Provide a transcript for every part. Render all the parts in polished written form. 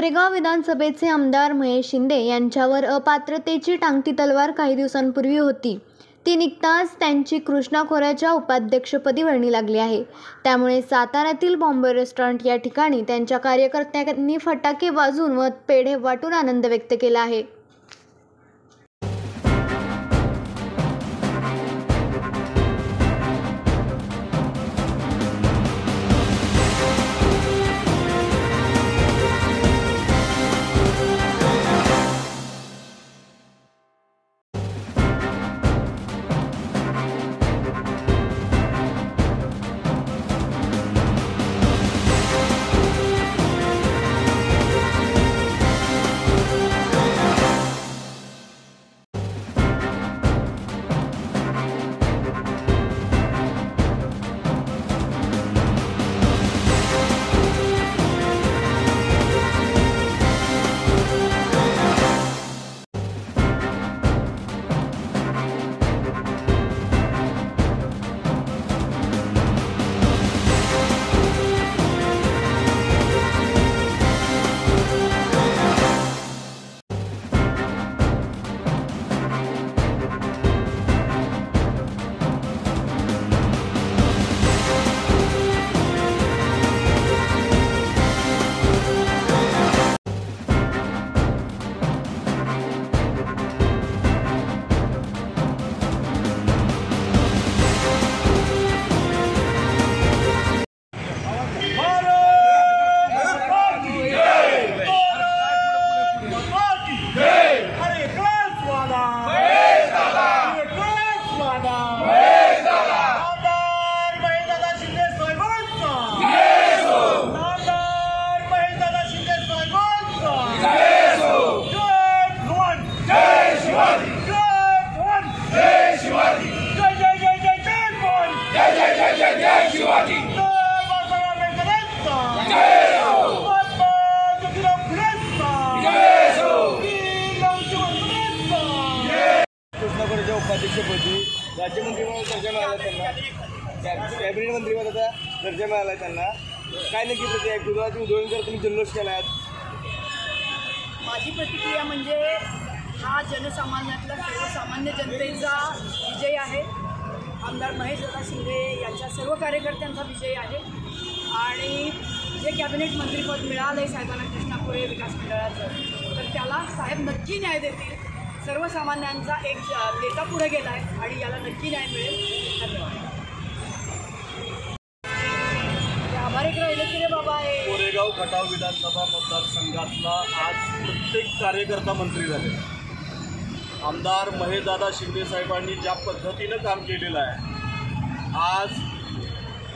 कोरेगाव विधानसभेचे आमदार महेश शिंदे यांच्यावर अपात्रतेची टांगती तलवार काही दिवसांपूर्वी होती। ती निघताच त्यांची कृष्णा खोऱ्याच्या उपाध्यक्षपदी वर्णी लागली आहे। त्यामुळे साताऱ्यातील बॉम्बे रेस्टॉरंट या ठिकाणी त्यांच्या कार्यकर्त्यांनी फटाके वाजवून व पेढे वाटून आनंद व्यक्त केला आहे। उपाध्यक्षपदी राज्यमंत्री म्हणून दर्जा मिळाला त्यांना, कॅबिनेट मंत्री पदाचा दर्जा मिळाला त्यांना, काय नक्की प्रतिक्रिया आहे? गुरुवारची उधळूनकर तुम्ही जल्लोष केला आहे। माझी प्रतिक्रिया म्हणजे हा जनसामान्यातला सर्वसामान्य जनतेचा विजय आहे। आमदार महेश शिंदे यांच्या सर्व कार्यकर्त्यांचा विजय आहे आणि जे कॅबिनेट मंत्रीपद मिळालं आहे साहेबांना कृष्णा खोरे विकास मंडळाचं, तर त्याला साहेब नक्की न्याय देतील। सर्वसामान्यांचा एक नेता पुढे गेला आहे आणि याला नक्की न्याय मिळेल। धन्यवाद। आभारी राहिले की रे बाबा। कोरेगाव खटाव विधानसभा मतदारसंघातला आज प्रत्येक कार्यकर्ता मंत्री झाले। आमदार महेशदादा शिंदे साहेबांनी ज्या पद्धतीनं काम केलेलं आहे, आज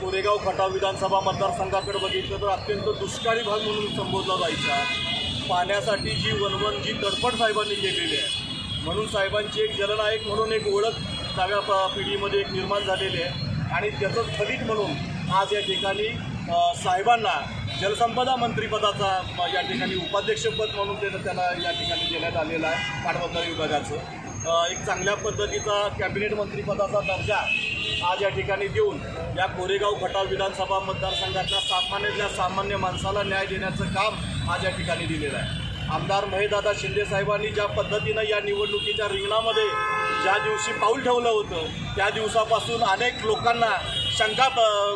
कोरेगाव खटाव विधानसभा मतदारसंघाकडे बघितलं तर अत्यंत दुष्काळी भाग म्हणून संबोधला जायचा। पाण्यासाठी जी वणवण जी तडफड साहेबांनी केलेली आहे, म्हणून साहेबांची एक जलनायक म्हणून एक ओळख नव्या पिढीमध्ये एक निर्माण झालेली आहे आणि त्याचं फलित म्हणून आज या ठिकाणी साहेबांना जलसंपदा मंत्रिपदाचा या ठिकाणी उपाध्यक्षपद म्हणून त्यांना या ठिकाणी देण्यात आलेलं आहे। पाटबंधारे विभागाचं एक चांगल्या पद्धतीचा कॅबिनेट मंत्रिपदाचा दर्जा आज या ठिकाणी देऊन या कोरेगाव खटाव विधानसभा मतदारसंघातल्या सामान्यातल्या सामान्य माणसाला न्याय देण्याचं काम आज या ठिकाणी दिलेलं आहे। आमदार महेशदादा शिंदे साहेबांनी ज्या पद्धतीनं या निवडणुकीच्या रिंगणामध्ये ज्या दिवशी पाऊल ठेवलं होतं, त्या दिवसापासून अनेक लोकांना शंका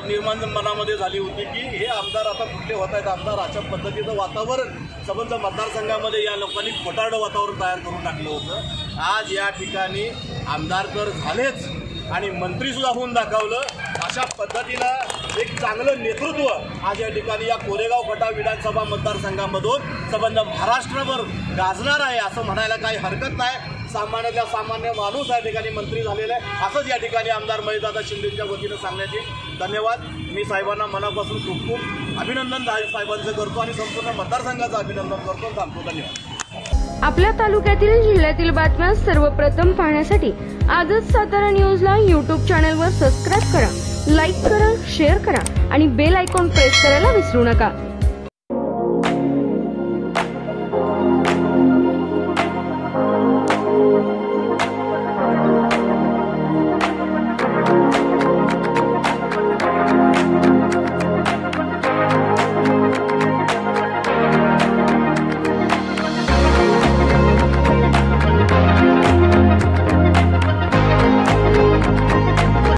निर्माण मनामध्ये झाली होती की हे आमदार आता कुठले होत आहेत। आमदार अशा पद्धतीचं वातावरण संबंध मतदारसंघामध्ये या लोकांनी खोटारडं वातावरण तयार करून टाकलं होतं। आज या ठिकाणी आमदार तर झालेच आणि मंत्रीसुद्धा होऊन दाखवलं। अशा पद्धतीनं एक चांगलं नेतृत्व आज या ठिकाणी या कोरेगाव खटाव विधानसभा मतदारसंघामधून संबंध महाराष्ट्रभर गाजणार आहे असं म्हणायला काही हरकत नाही। सामान्यातल्या सामान्य माणूस या ठिकाणी मंत्री झालेला आहे असंच या ठिकाणी आमदार महेशदादा शिंदेच्या वतीनं सांगण्यात येईल। धन्यवाद। मी साहेबांना मनापासून खूप खूप अभिनंदन साहेबांचं करतो आणि संपूर्ण मतदारसंघाचं अभिनंदन करतो। थांबतो। धन्यवाद। आपल्या तालुक्यातील जिल्ह्यातील बातम्या सर्वप्रथम पाहण्यासाठी आजच सातारा न्यूजला YouTube चॅनलवर सबस्क्राइब करा, लाईक करा, शेअर करा आणि बेल आयकॉन प्रेस करायला विसरू नका।